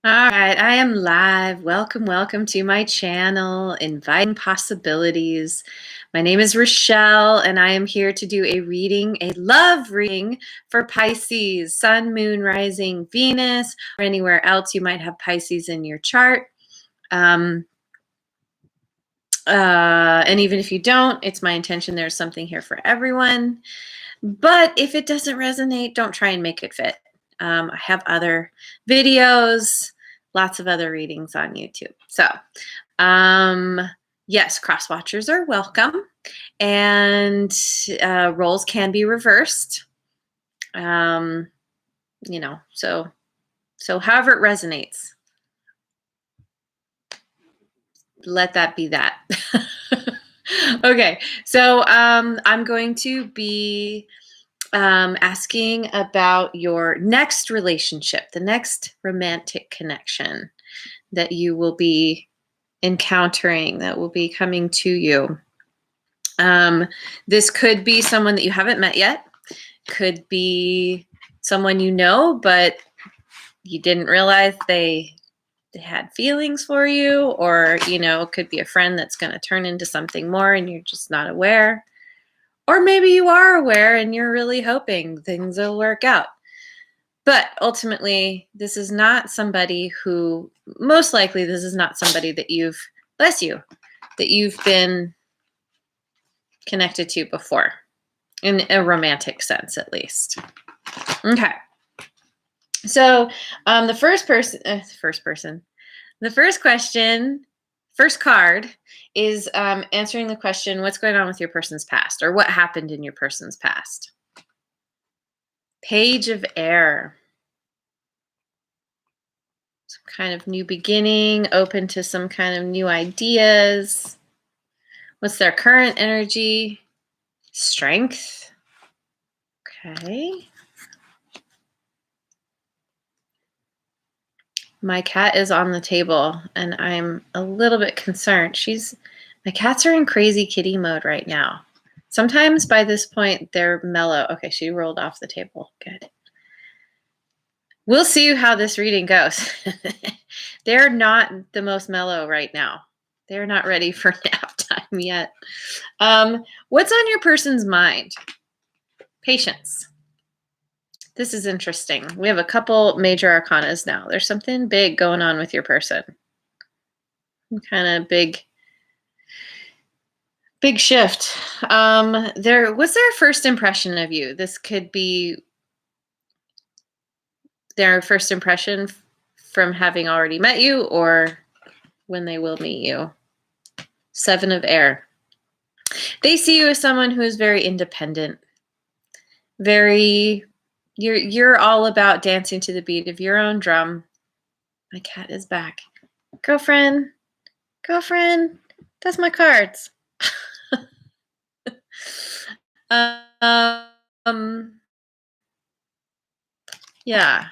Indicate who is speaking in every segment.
Speaker 1: All right, I am live. Welcome to my channel, Inviting Possibilities. My name is Rochelle, and I am here to do a love reading for Pisces, Sun, Moon, Rising, Venus, or anywhere else you might have Pisces in your chart. And even if you don't, it's my intention there's something here for everyone. But if it doesn't resonate, don't try and make it fit. I have other videos, lots of other readings on YouTube. So, yes, cross watchers are welcome, and roles can be reversed. So however it resonates, let that be that. Okay, so I'm going to be asking about your next relationship, the next romantic connection that you will be encountering, that will be coming to you. This could be someone that you haven't met yet, could be someone you know, but you didn't realize they had feelings for you, or, it could be a friend that's going to turn into something more and you're just not aware. Or maybe you are aware and you're really hoping things will work out. But ultimately, this is not somebody who, most likely, this is not somebody that that you've been connected to before, in a romantic sense, at least. Okay. So the first card is answering the question, what's going on with your person's past, or what happened in your person's past? Page of Air. Some kind of new beginning, open to some kind of new ideas. What's their current energy? Strength. Okay. My cat is on the table and I'm a little bit concerned. My cats are in crazy kitty mode right now. Sometimes by this point they're mellow. Okay, she rolled off the table. Good. We'll see how this reading goes. They're not the most mellow right now. They're not ready for nap time yet. What's on your person's mind? Patience. This is interesting. We have a couple major arcanas now. There's something big going on with your person. Kind of big shift. What's their first impression of you? This could be their first impression from having already met you, or when they will meet you. Seven of Air. They see you as someone who is very independent. You're all about dancing to the beat of your own drum. My cat is back. Girlfriend, that's my cards. Yeah.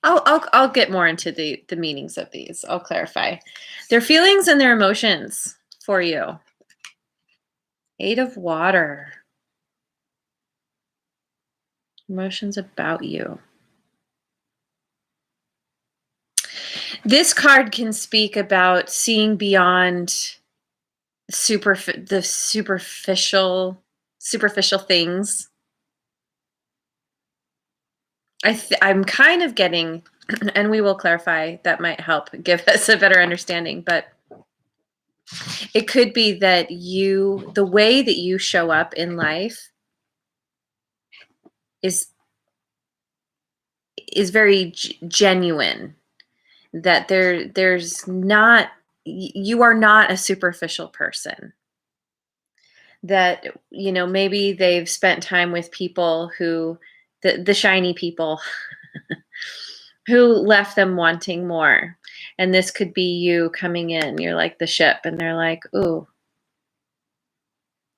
Speaker 1: I'll get more into the meanings of these. I'll clarify their feelings and their emotions for you. Eight of Water. Emotions about you. This card can speak about seeing beyond the superficial things. I'm kind of getting, and we will clarify, that might help give us a better understanding, but it could be that the way that you show up in life is very genuine, that you are not a superficial person, that maybe they've spent time with people who the shiny people who left them wanting more. And this could be you coming in, you're like the ship, and they're like, ooh,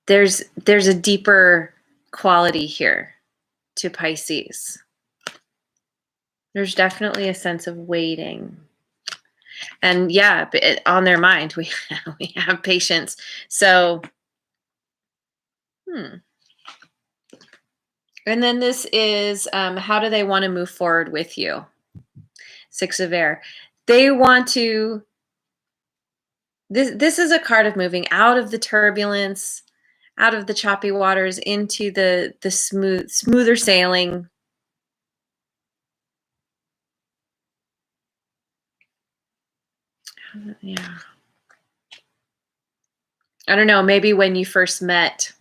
Speaker 1: there's a deeper quality here to Pisces. There's definitely a sense of waiting. And yeah, on their mind, we have patience. So, and then this is, how do they want to move forward with you? Six of Air. They want to, this is a card of moving out of the turbulence, out of the choppy waters, into the smoother sailing. Yeah. I don't know, maybe when you first met,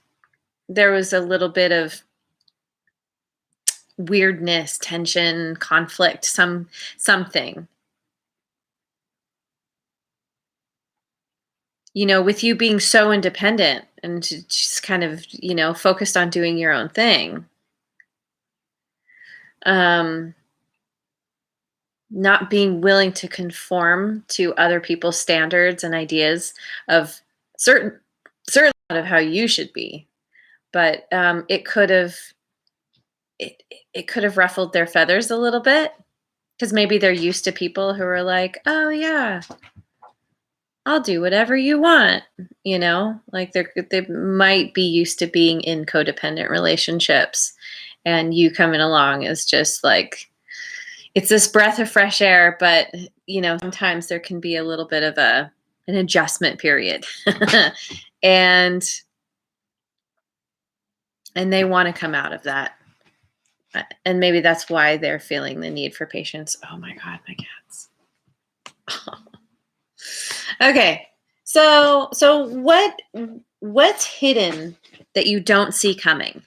Speaker 1: there was a little bit of weirdness, tension, conflict, something. You know, with you being so independent and just kind of, you know, focused on doing your own thing. Not being willing to conform to other people's standards and ideas of certainly not of how you should be, but it could have it could have ruffled their feathers a little bit, because maybe they're used to people who are like, oh yeah, I'll do whatever you want, you know, like they might be used to being in codependent relationships, and you coming along is just like, it's this breath of fresh air, but you know, sometimes there can be a little bit of an adjustment period. and they want to come out of that. And maybe that's why they're feeling the need for patience. Oh my God, my cats. Okay. So what's hidden that you don't see coming?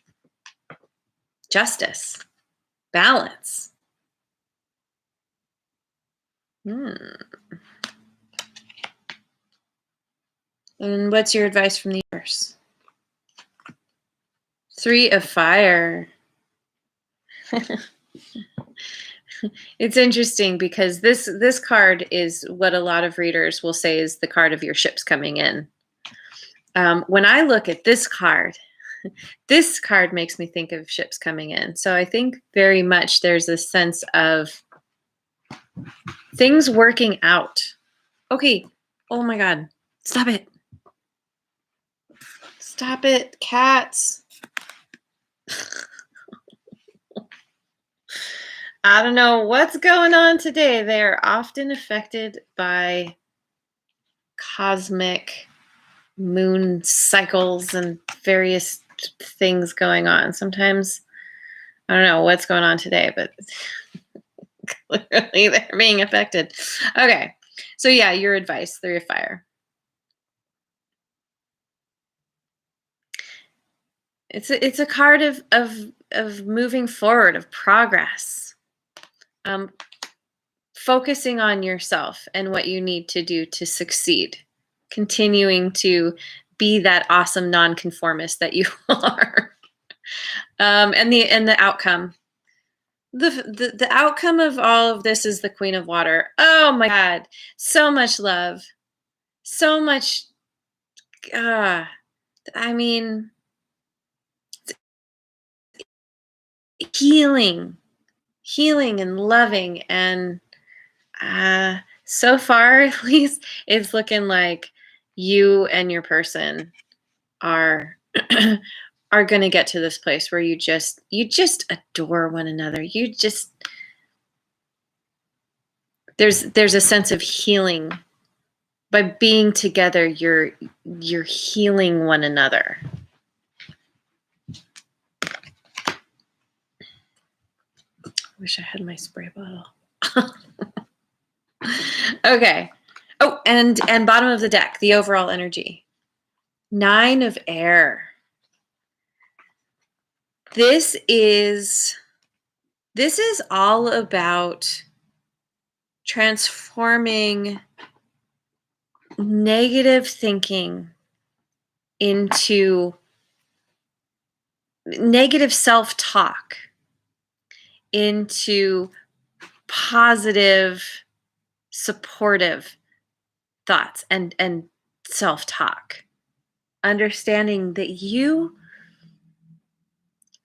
Speaker 1: Justice. Balance. And what's your advice from the universe? 3 of Fire. It's interesting because this card is what a lot of readers will say is the card of your ships coming in. When I look at this card makes me think of ships coming in. So I think very much there's a sense of things working out. Okay. Oh my God. Stop it. Stop it, cats. I don't know what's going on today. They're often affected by cosmic moon cycles and various things going on. Sometimes, I don't know what's going on today, but clearly they're being affected. Okay. So yeah, your advice, 3 of Fire. It's a card of moving forward, of progress. Focusing on yourself and what you need to do to succeed. Continuing to be that awesome non-conformist that you are. And the outcome. The outcome of all of this is the Queen of Water. Oh my God. So much love. So much. I mean, healing and loving. And so far, at least, it's looking like you and your person are are going to get to this place where you just adore one another. You just, there's a sense of healing. By being together, you're healing one another. Wish I had my spray bottle. Okay. Oh, and bottom of the deck, the overall energy. 9 of Air. This is all about transforming negative thinking into negative self-talk into positive, supportive thoughts and self-talk. Understanding that you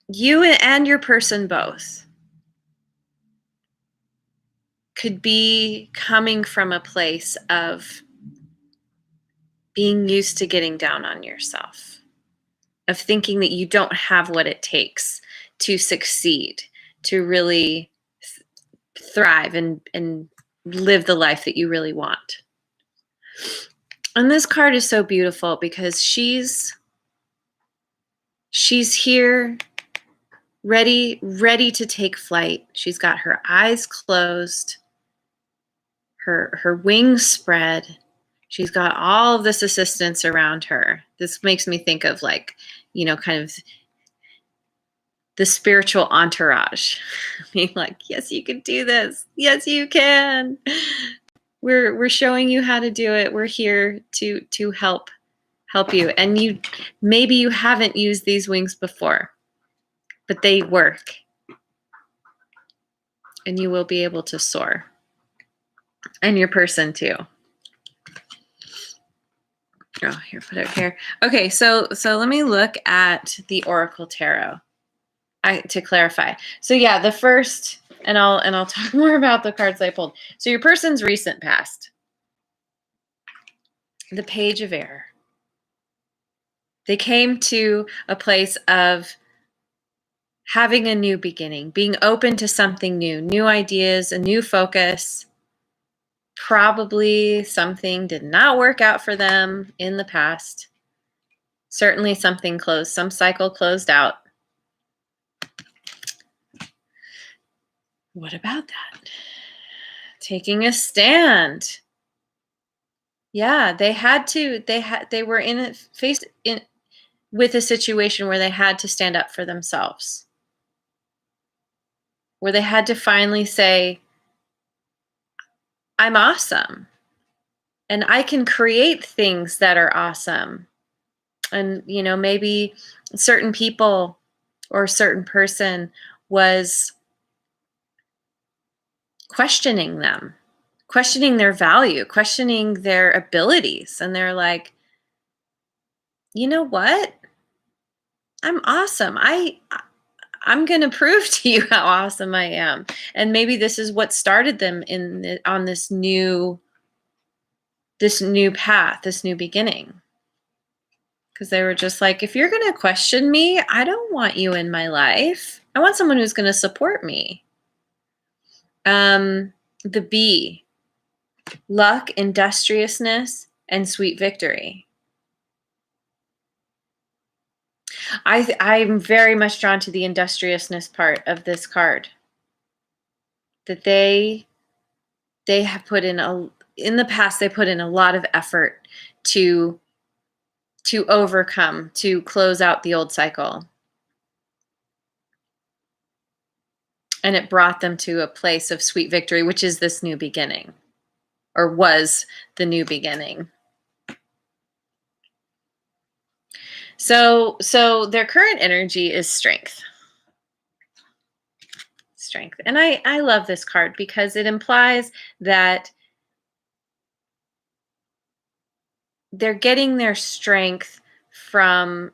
Speaker 1: and your person both could be coming from a place of being used to getting down on yourself, of thinking that you don't have what it takes to succeed, to really thrive and live the life that you really want. And this card is so beautiful because she's here, ready to take flight. She's got her eyes closed, her wings spread. She's got all of this assistance around her. This makes me think of like, kind of the spiritual entourage. Being like, yes, you can do this. Yes, you can. We're showing you how to do it. We're here to help you. And maybe you haven't used these wings before, but they work. And you will be able to soar. And your person too. Oh, here, put it here. Okay, so let me look at the Oracle Tarot to clarify. So yeah, the first, and I'll talk more about the cards I pulled. So your person's recent past. The Page of Air. They came to a place of having a new beginning, being open to something new, new ideas, a new focus. Probably something did not work out for them in the past. Certainly something closed, some cycle closed out. What about that? Taking a stand. Yeah, they were faced with a situation where they had to stand up for themselves. Where they had to finally say, I'm awesome. And I can create things that are awesome. And, maybe certain people or a certain person was questioning them, questioning their value, questioning their abilities. And they're like, you know what? I'm awesome. I'm going to prove to you how awesome I am. And maybe this is what started them on this new path, this new beginning. Because they were just like, if you're going to question me, I don't want you in my life. I want someone who's going to support me. The B, luck, industriousness, and sweet victory. I'm very much drawn to the industriousness part of this card. That they have put in in the past, they put in a lot of effort to overcome, to close out the old cycle. And it brought them to a place of sweet victory, which is this new beginning, or was the new beginning. So their current energy is strength. Strength. And I love this card because it implies that they're getting their strength from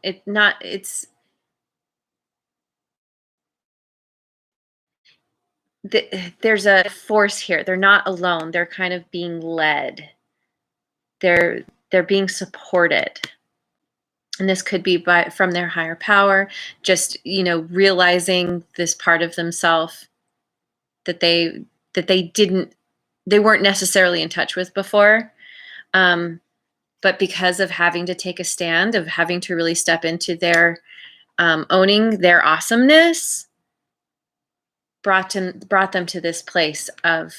Speaker 1: there's a force here. They're not alone. They're kind of being led. They're being supported. And this could be from their higher power, just, realizing this part of themselves that they weren't necessarily in touch with before. But because of having to take a stand, of having to really step into their owning their awesomeness, brought them to this place of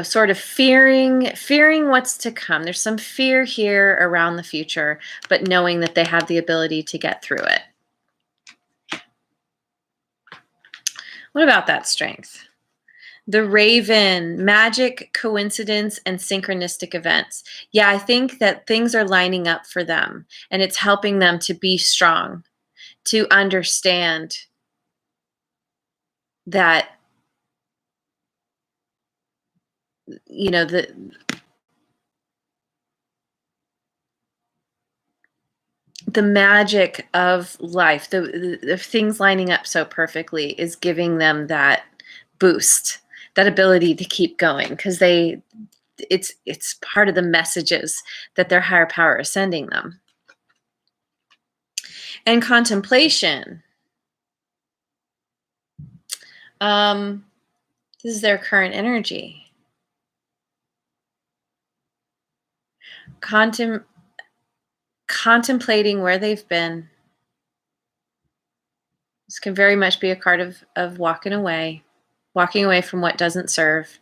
Speaker 1: sort of fearing what's to come. There's some fear here around the future, but knowing that they have the ability to get through it. What about that strength? The Raven, magic, coincidence, and synchronistic events. Yeah, I think that things are lining up for them, and it's helping them to be strong, to understand that, the magic of life, the things lining up so perfectly is giving them that boost, that ability to keep going, because it's part of the messages that their higher power is sending them. And contemplation. This is their current energy. Contemplating where they've been. This can very much be a card of walking away from what doesn't serve.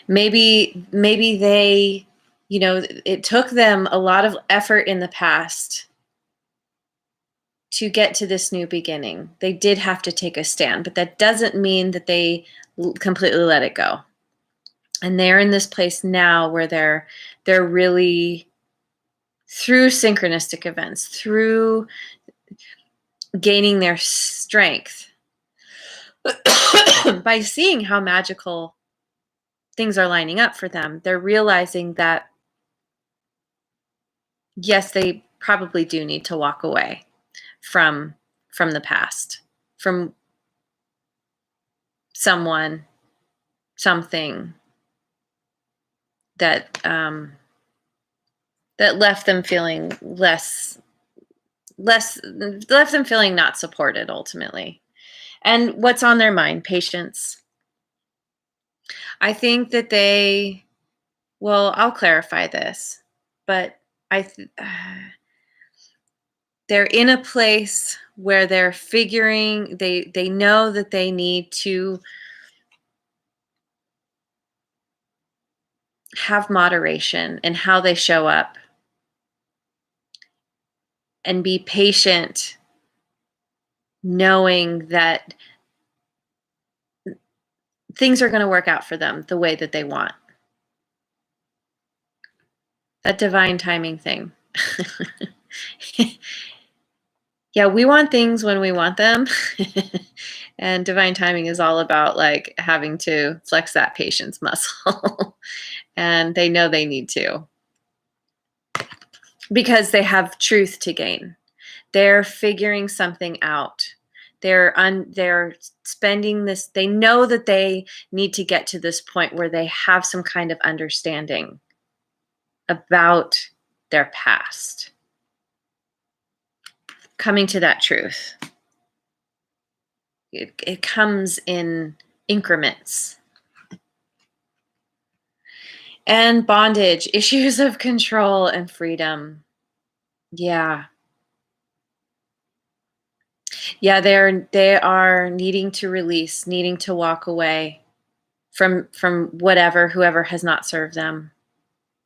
Speaker 1: Maybe they, it took them a lot of effort in the past to get to this new beginning. They did have to take a stand, but that doesn't mean that they completely let it go. And they're in this place now where they're really, through synchronistic events, through gaining their strength, by seeing how magical things are lining up for them, they're realizing that, yes, they probably do need to walk away from the past, from someone, something that that left them feeling left them feeling not supported ultimately. And what's on their mind? Patience. I think that I'll clarify this, but they're in a place where they're figuring, they know that they need to have moderation in how they show up and be patient, knowing that things are going to work out for them the way that they want. That divine timing thing. Yeah, we want things when we want them. And divine timing is all about like having to flex that patience muscle. And they know they need to, because they have truth to gain. They're figuring something out. They're spending this, they know that they need to get to this point where they have some kind of understanding about their past. Coming to that truth. It comes in increments. And bondage, issues of control and freedom. Yeah. Yeah, they are needing to release, needing to walk away from whoever has not served them.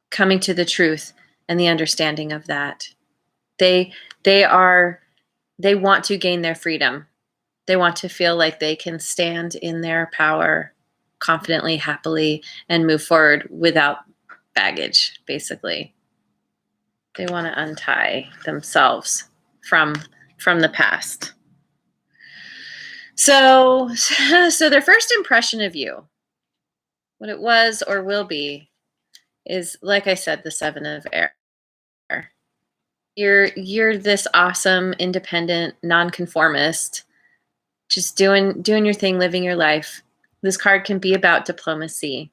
Speaker 1: Coming to the truth and the understanding of that. They want to gain their freedom. They want to feel like they can stand in their power confidently, happily, and move forward without baggage, basically. They want to untie themselves from the past. So their first impression of you, what it was or will be, is, like I said, the Seven of Air. You're this awesome, independent, non-conformist, just doing your thing, living your life. This card can be about diplomacy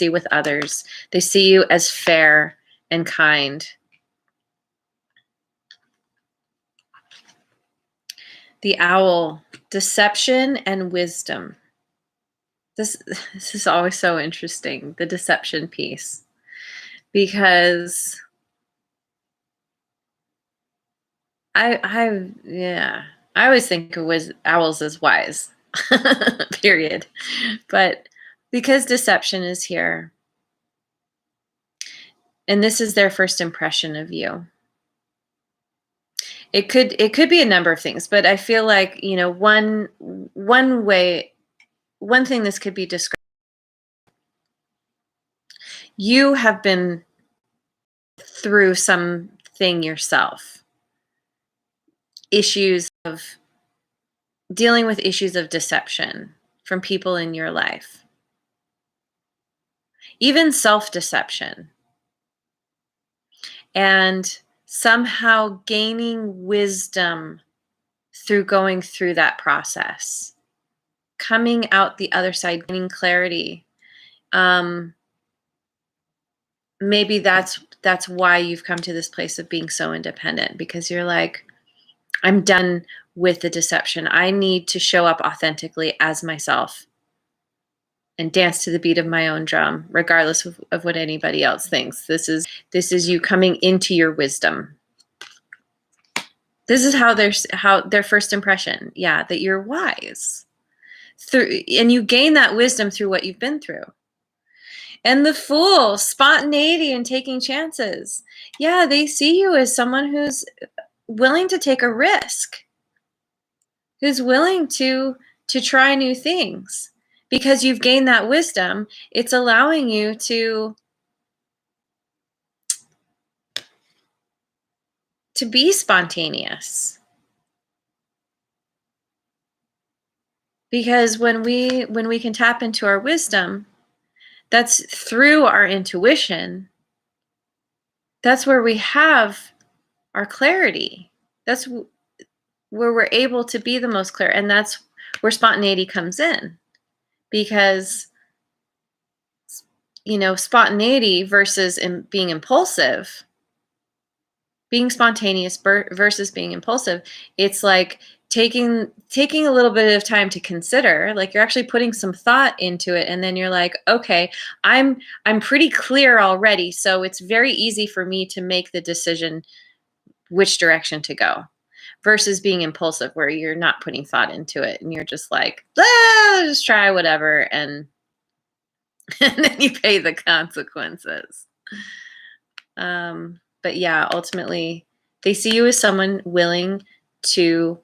Speaker 1: with others. They see you as fair and kind. The Owl, deception and wisdom. This is always so interesting, the deception piece, because I always think of owls as wise, period. But because deception is here, and this is their first impression of you, it could be a number of things, but I feel like, one thing this could be described, you have been through something yourself, dealing with issues of deception from people in your life, even self-deception, and somehow gaining wisdom through going through that process, coming out the other side, gaining clarity. Maybe that's why you've come to this place of being so independent, because you're like, I'm done with the deception. I need to show up authentically as myself and dance to the beat of my own drum, regardless of what anybody else thinks. This is you coming into your wisdom. This is how their first impression, yeah, that you're wise. And you gain that wisdom through what you've been through. And the Fool, spontaneity and taking chances. Yeah, they see you as someone who's willing to take a risk, who's willing to try new things. Because you've gained that wisdom, it's allowing you to be spontaneous. Because when we can tap into our wisdom, that's through our intuition. That's where we have our clarity. That's where we're able to be the most clear. And that's where spontaneity comes in. Because, spontaneity versus being impulsive, being spontaneous versus being impulsive, it's like taking a little bit of time to consider, like you're actually putting some thought into it, and then you're like, okay, I'm pretty clear already, so it's very easy for me to make the decision which direction to go, versus being impulsive where you're not putting thought into it and you're just like, just try whatever, and and then you pay the consequences. But yeah, ultimately, they see you as someone willing to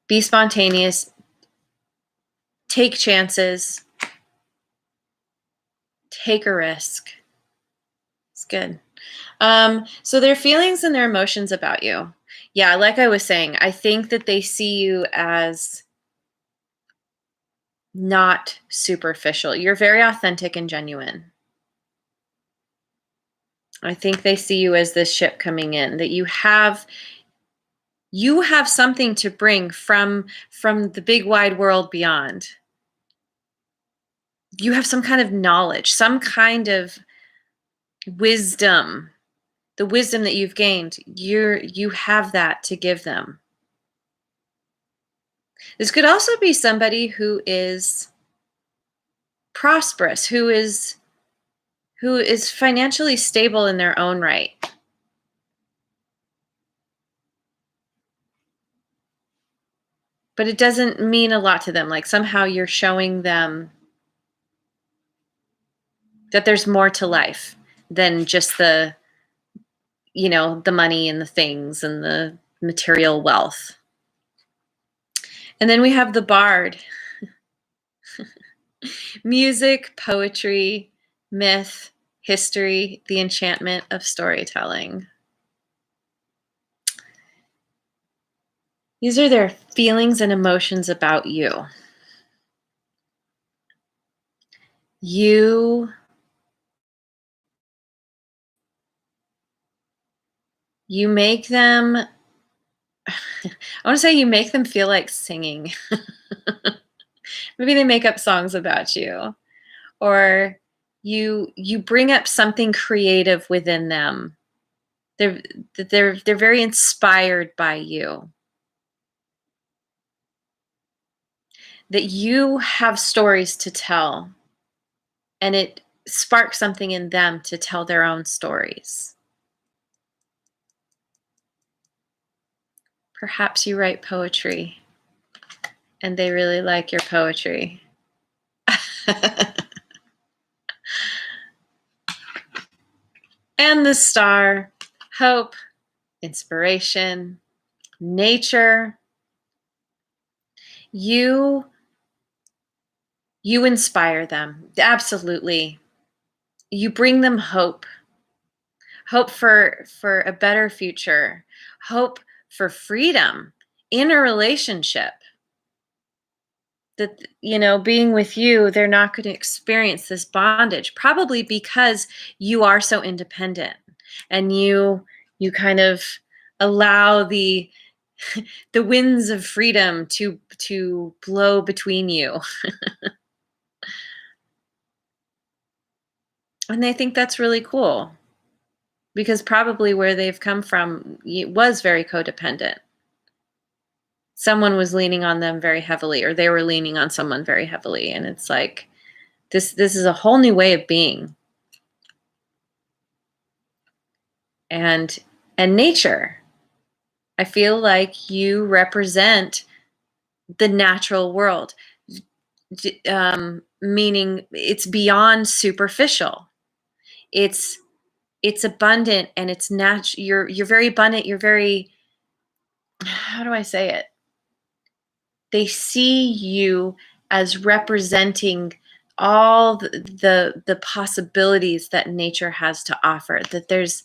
Speaker 1: be spontaneous, take chances, take a risk. It's good. So their feelings and their emotions about you. Yeah, like I was saying, I think that they see you as not superficial. You're very authentic and genuine. I think they see you as this ship coming in, that you have something to bring from the big wide world beyond. You have some kind of knowledge, some kind of wisdom, the wisdom that you've gained. You have that to give them. This could also be somebody who is prosperous, who is financially stable in their own right. But it doesn't mean a lot to them. Like somehow you're showing them that there's more to life than just the money and the things and the material wealth. And then we have the Bard. Music, poetry, myth, history, the enchantment of storytelling. These are their feelings and emotions about you. You make them, I want to say you make them feel like singing. Maybe they make up songs about you, or you bring up something creative within them. They're very inspired by you. That you have stories to tell, and it sparks something in them to tell their own stories. Perhaps you write poetry and they really like your poetry. And the Star, hope, inspiration, nature. You inspire them. Absolutely. You bring them hope. Hope for a better future. Hope for freedom in a relationship. That, being with you, they're not going to experience this bondage, probably because you are so independent, and you kind of allow the winds of freedom to blow between you. And they think that's really cool. because probably where they've come from was very codependent. Someone was leaning on them very heavily, or they were leaning on someone very heavily. And it's like, this is a whole new way of being. And nature. I feel like you represent the natural world, meaning it's beyond superficial. It's abundant, and it's natural. You're very abundant. You're very, how do I say it? They see you as representing all the possibilities that nature has to offer. That there's,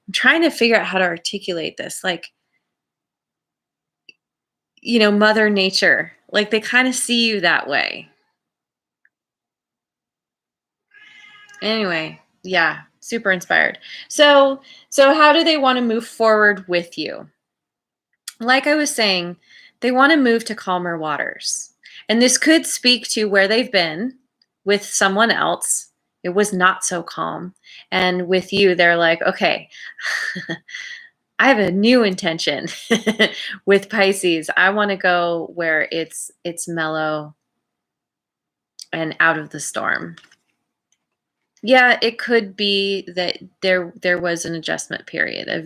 Speaker 1: I'm trying to figure out how to articulate this. Like, Mother Nature, like they kind of see you that way. Anyway, yeah, super inspired. So how do they want to move forward with you? Like I was saying, they want to move to calmer waters. And this could speak to where they've been with someone else. It was not so calm. And with you, they're like, okay, I have a new intention with Pisces. I want to go where it's mellow and out of the storm. Yeah, it could be that there was an adjustment period of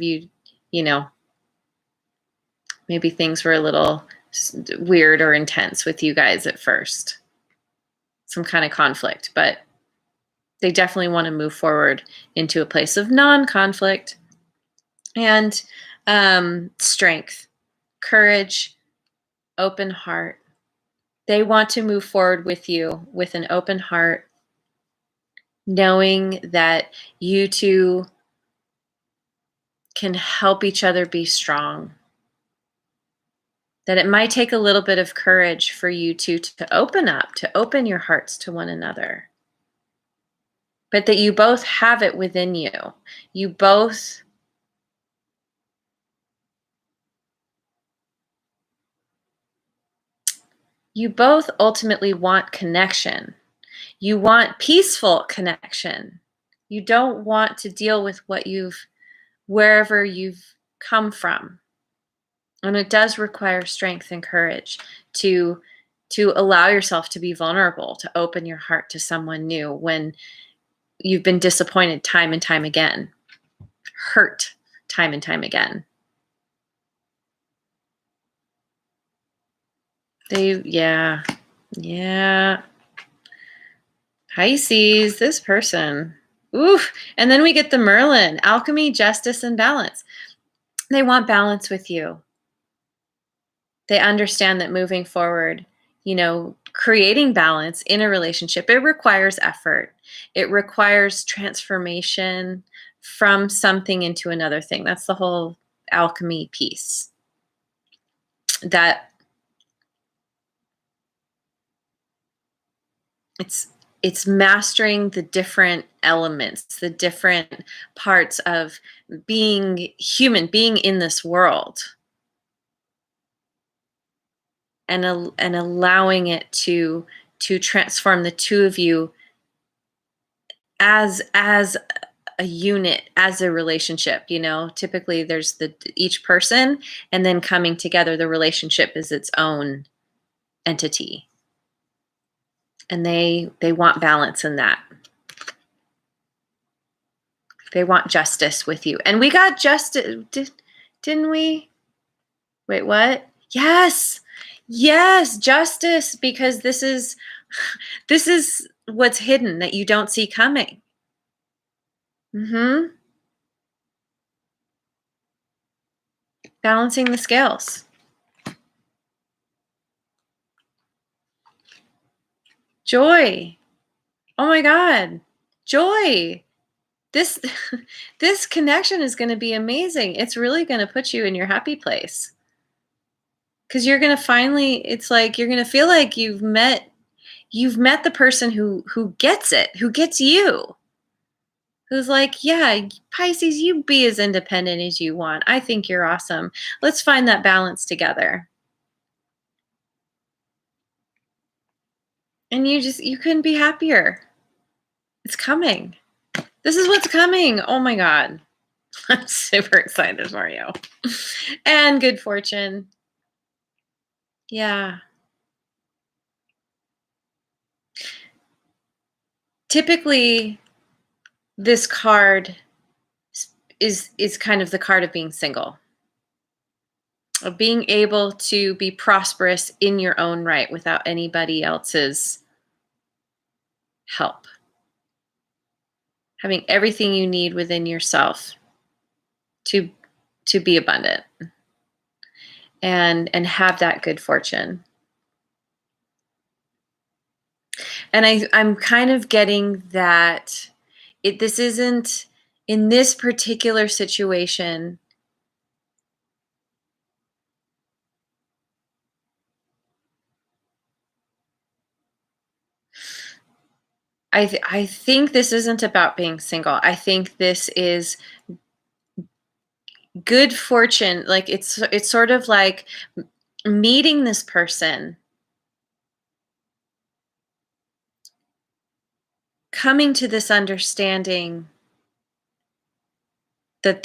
Speaker 1: maybe things were a little weird or intense with you guys at first. Some kind of conflict, but they definitely want to move forward into a place of non-conflict and strength, courage, open heart. They want to move forward with you with an open heart, knowing that you two can help each other be strong. That it might take a little bit of courage for you two to open up, to open your hearts to one another. But that you both have it within you. You both ultimately want connection. You want peaceful connection. You don't want to deal with wherever you've come from. And it does require strength and courage to allow yourself to be vulnerable, to open your heart to someone new when you've been disappointed time and time again, hurt time and time again. Yeah. Pisces, this person. Oof. And then we get the Merlin, alchemy, justice, and balance. They want balance with you. They understand that moving forward, creating balance in a relationship, it requires effort. It requires transformation from something into another thing. That's the whole alchemy piece. That it's mastering the different elements, the different parts of being human, being in this world. And allowing it to transform the two of you as a unit, as a relationship. Typically there's each person, and then coming together, the relationship is its own entity. And they want balance in that. They want justice with you. And we got justice, didn't we? Wait, what? Yes, justice, because this is what's hidden that you don't see coming. Balancing the scales. Joy. Oh my God. Joy. This connection is going to be amazing. It's really going to put you in your happy place. Because you're going to finally, it's like you're going to feel like you've met the person who gets it, who gets you. Who's like, yeah, Pisces, you be as independent as you want. I think you're awesome. Let's find that balance together. And you couldn't be happier. It's coming. This is what's coming. Oh my God. I'm super excited for you. And good fortune. Yeah. Typically, this card is kind of the card of being single, of being able to be prosperous in your own right without anybody else's help. Having everything you need within yourself to be abundant and have that good fortune. And I'm kind of getting that this isn't, in this particular situation, I think this isn't about being single. I think this is good fortune. Like it's sort of like meeting this person, coming to this understanding that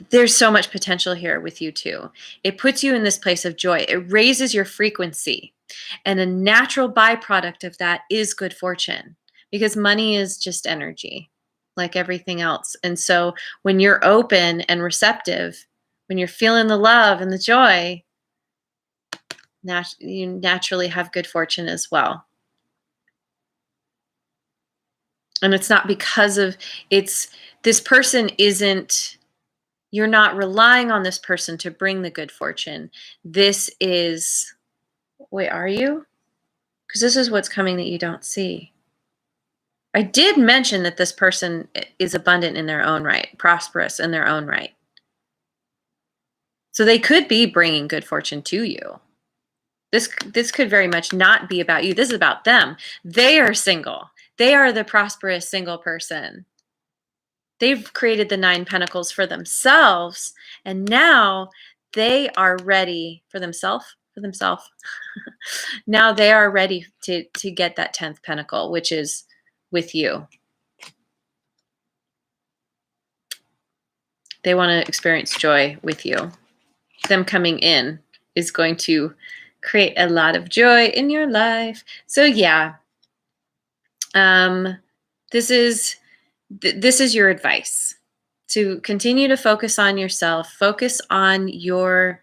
Speaker 1: there's so much potential here with you two. It puts you in this place of joy. It raises your frequency. And a natural byproduct of that is good fortune, because money is just energy, like everything else. And so when you're open and receptive, when you're feeling the love and the joy, you naturally have good fortune as well. And it's not because of, this person isn't, you're not relying on this person to bring the good fortune. This is, wait, are you? Because this is what's coming that you don't see. I did mention that this person is abundant in their own right, prosperous in their own right. So they could be bringing good fortune to you. This could very much not be about you. This is about them. They are single. They are the prosperous single person. They've created the 9 pentacles for themselves, and now they are ready for themselves. Now they are ready to get that 10th pentacle, which is with you. They want to experience joy with you. Them coming in is going to create a lot of joy in your life. So yeah, this is your advice, to continue to focus on yourself, focus on your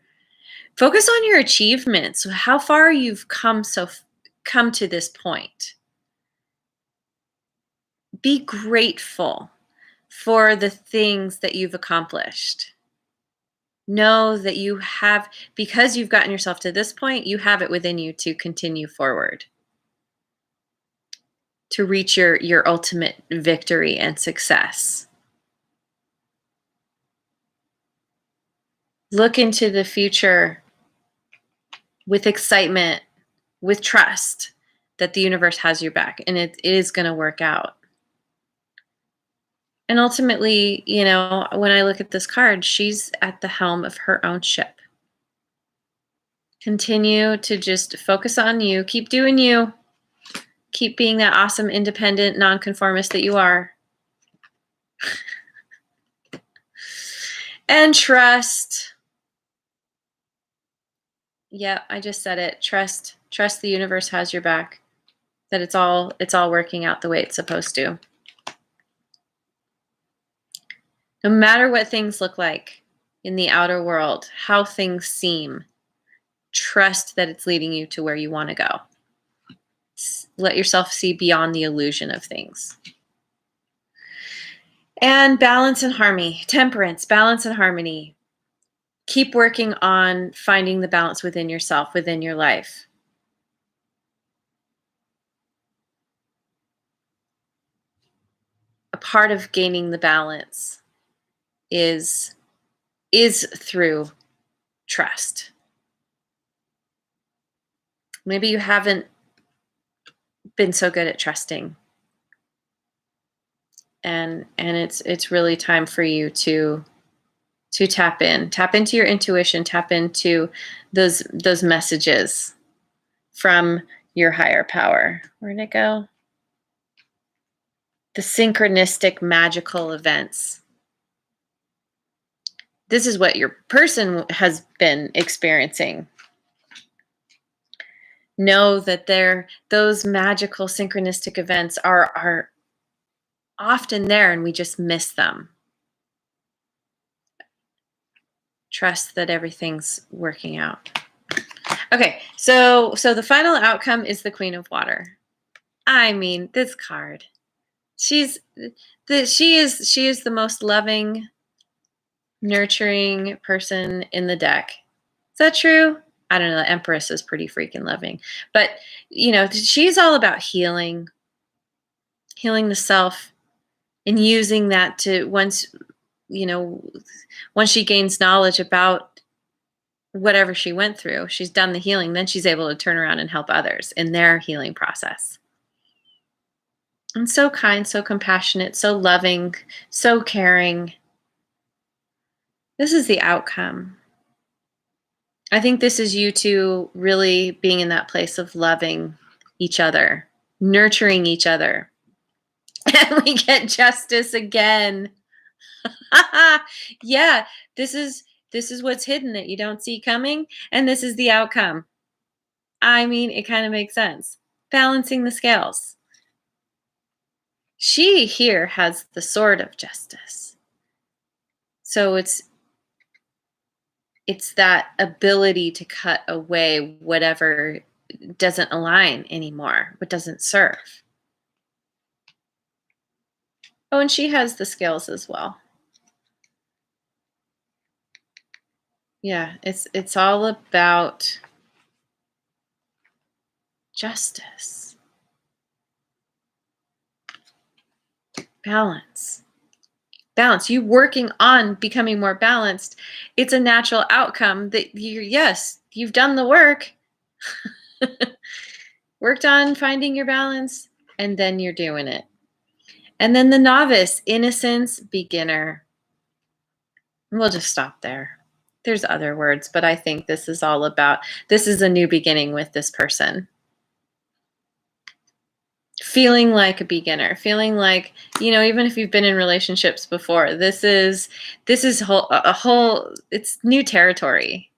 Speaker 1: achievements, how far you've come to this point. Be grateful for the things that you've accomplished. Know that you have, because you've gotten yourself to this point, you have it within you to continue forward, to reach your ultimate victory and success. Look into the future with excitement, with trust that the universe has your back, and it is going to work out. And ultimately, when I look at this card, she's at the helm of her own ship. Continue to just focus on you. Keep doing you. Keep being that awesome, independent, non-conformist that you are. And trust. Yeah, I just said it. Trust the universe has your back. That it's all working out the way it's supposed to. No matter what things look like in the outer world, how things seem, trust that it's leading you to where you want to go. Let yourself see beyond the illusion of things. And balance and harmony, temperance, balance and harmony. Keep working on finding the balance within yourself, within your life. A part of gaining the balance is through trust. Maybe you haven't been so good at trusting. And it's really time for you to tap into your intuition, tap into those messages from your higher power. Where'd it go? The synchronistic magical events this is what your person has been experiencing. Know that those magical synchronistic events are often there and we just miss them. Trust that everything's working out. Okay, so the final outcome is the Queen of Water. I mean, this card. She is the most loving, nurturing person in the deck. Is that true? I don't know. The Empress is pretty freaking loving. But, she's all about healing the self, and using that to once she gains knowledge about whatever she went through, she's done the healing, then she's able to turn around and help others in their healing process. And so kind, so compassionate, so loving, so caring. This is the outcome. I think this is you two really being in that place of loving each other, nurturing each other. And we get Justice again. Yeah, this is what's hidden that you don't see coming, and this is the outcome. I mean, it kind of makes sense. Balancing the scales. She here has the sword of justice. So it's that ability to cut away whatever doesn't align anymore, what doesn't serve. Oh, and she has the scales as well. Yeah, it's all about justice. Balance. You working on becoming more balanced. It's a natural outcome that you've done the work. Worked on finding your balance, and then you're doing it. And then the Novice, innocence, beginner. We'll just stop there. There's other words, but I think this is all about, this is a new beginning with this person. Feeling like a beginner, feeling like, even if you've been in relationships before, this is it's new territory.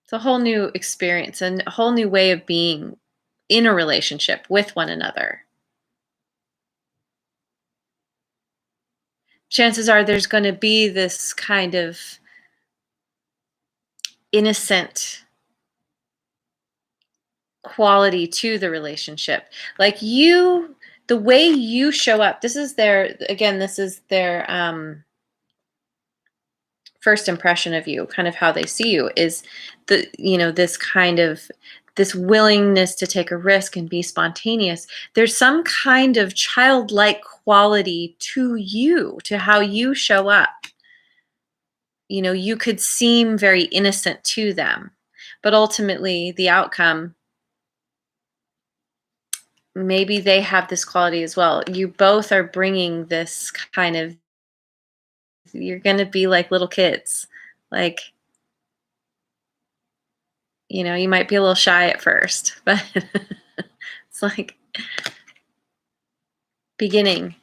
Speaker 1: It's a whole new experience and a whole new way of being in a relationship with one another. Chances are there's going to be this kind of innocent quality to the relationship. Like the way you show up, this is their first impression of you, kind of how they see you, is this willingness to take a risk and be spontaneous. There's some kind of childlike quality to you, to how you show up. You could seem very innocent to them, but ultimately the outcome, maybe they have this quality as well. You both are bringing this kind of, you're going to be like little kids. Like, you might be a little shy at first, but it's like a beginning.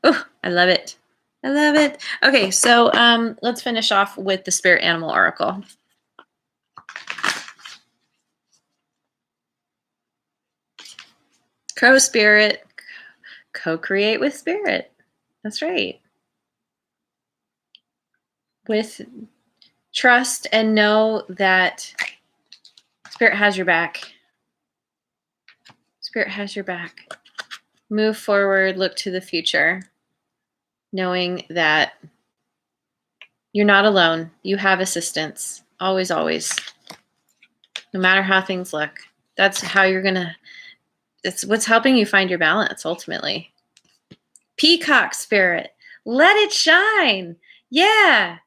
Speaker 1: Oh, I love it. I love it. Okay, so let's finish off with the Spirit Animal Oracle. Co-spirit, co-create with spirit. That's right. With trust and know that Spirit has your back. Spirit has your back. Move forward, look to the future, knowing that you're not alone. You have assistance. Always, always. No matter how things look. That's how it's what's helping you find your balance, ultimately. Peacock spirit. Let it shine. Yeah.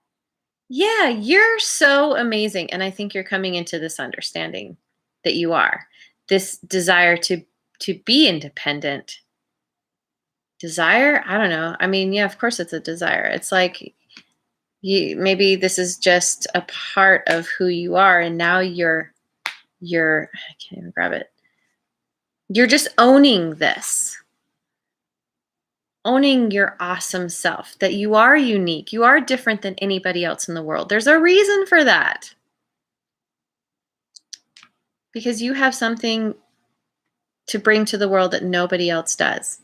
Speaker 1: Yeah, you're so amazing. And I think you're coming into this understanding that you are. This desire to be independent. Desire? I don't know. I mean, yeah, of course it's a desire. It's like maybe this is just a part of who you are, and now you're I can't even grab it. You're just owning this. owning your awesome self, that you are unique, you are different than anybody else in the world. There's a reason for that. Because you have something to bring to the world that nobody else does.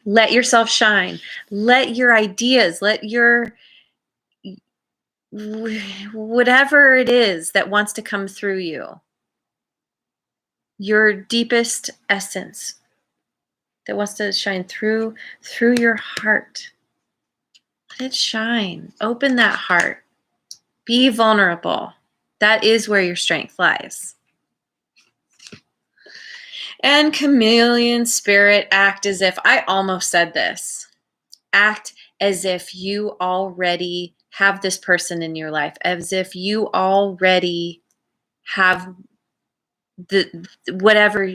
Speaker 1: Let yourself shine. Let your ideas, let your whatever it is that wants to come through you, your deepest essence that wants to shine through your heart. Let it shine. Open that heart. Be vulnerable. That is where your strength lies. And chameleon spirit, act as if, I almost said this, act as if you already have this person in your life, as if you already have the whatever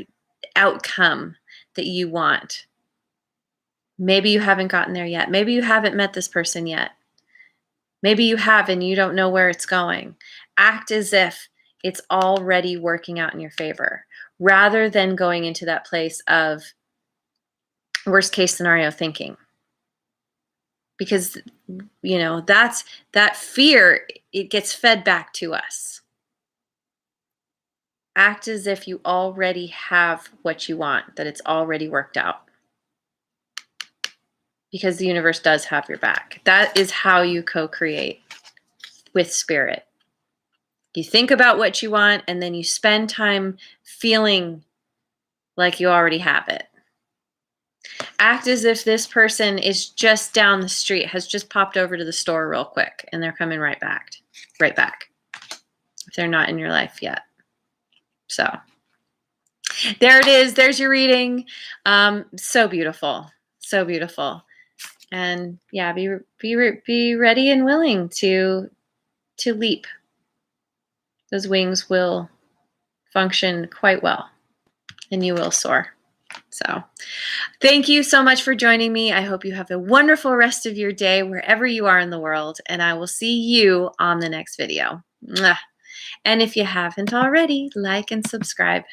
Speaker 1: outcome that you want. Maybe you haven't gotten there yet. Maybe you haven't met this person yet. Maybe you have and you don't know where it's going. Act as if it's already working out in your favor, rather than going into that place of worst case scenario thinking. Because, that fear, it gets fed back to us. Act as if you already have what you want, that it's already worked out. Because the universe does have your back. That is how you co-create with spirit. You think about what you want, and then you spend time feeling like you already have it. Act as if this person is just down the street, has just popped over to the store real quick, and they're coming right back. If they're not in your life yet. So there it is. There's your reading. So beautiful. So beautiful. And yeah, be ready and willing to leap. Those wings will function quite well, and you will soar. So thank you so much for joining me. I hope you have a wonderful rest of your day wherever you are in the world, and I will see you on the next video. Mwah. And if you haven't already, like and subscribe.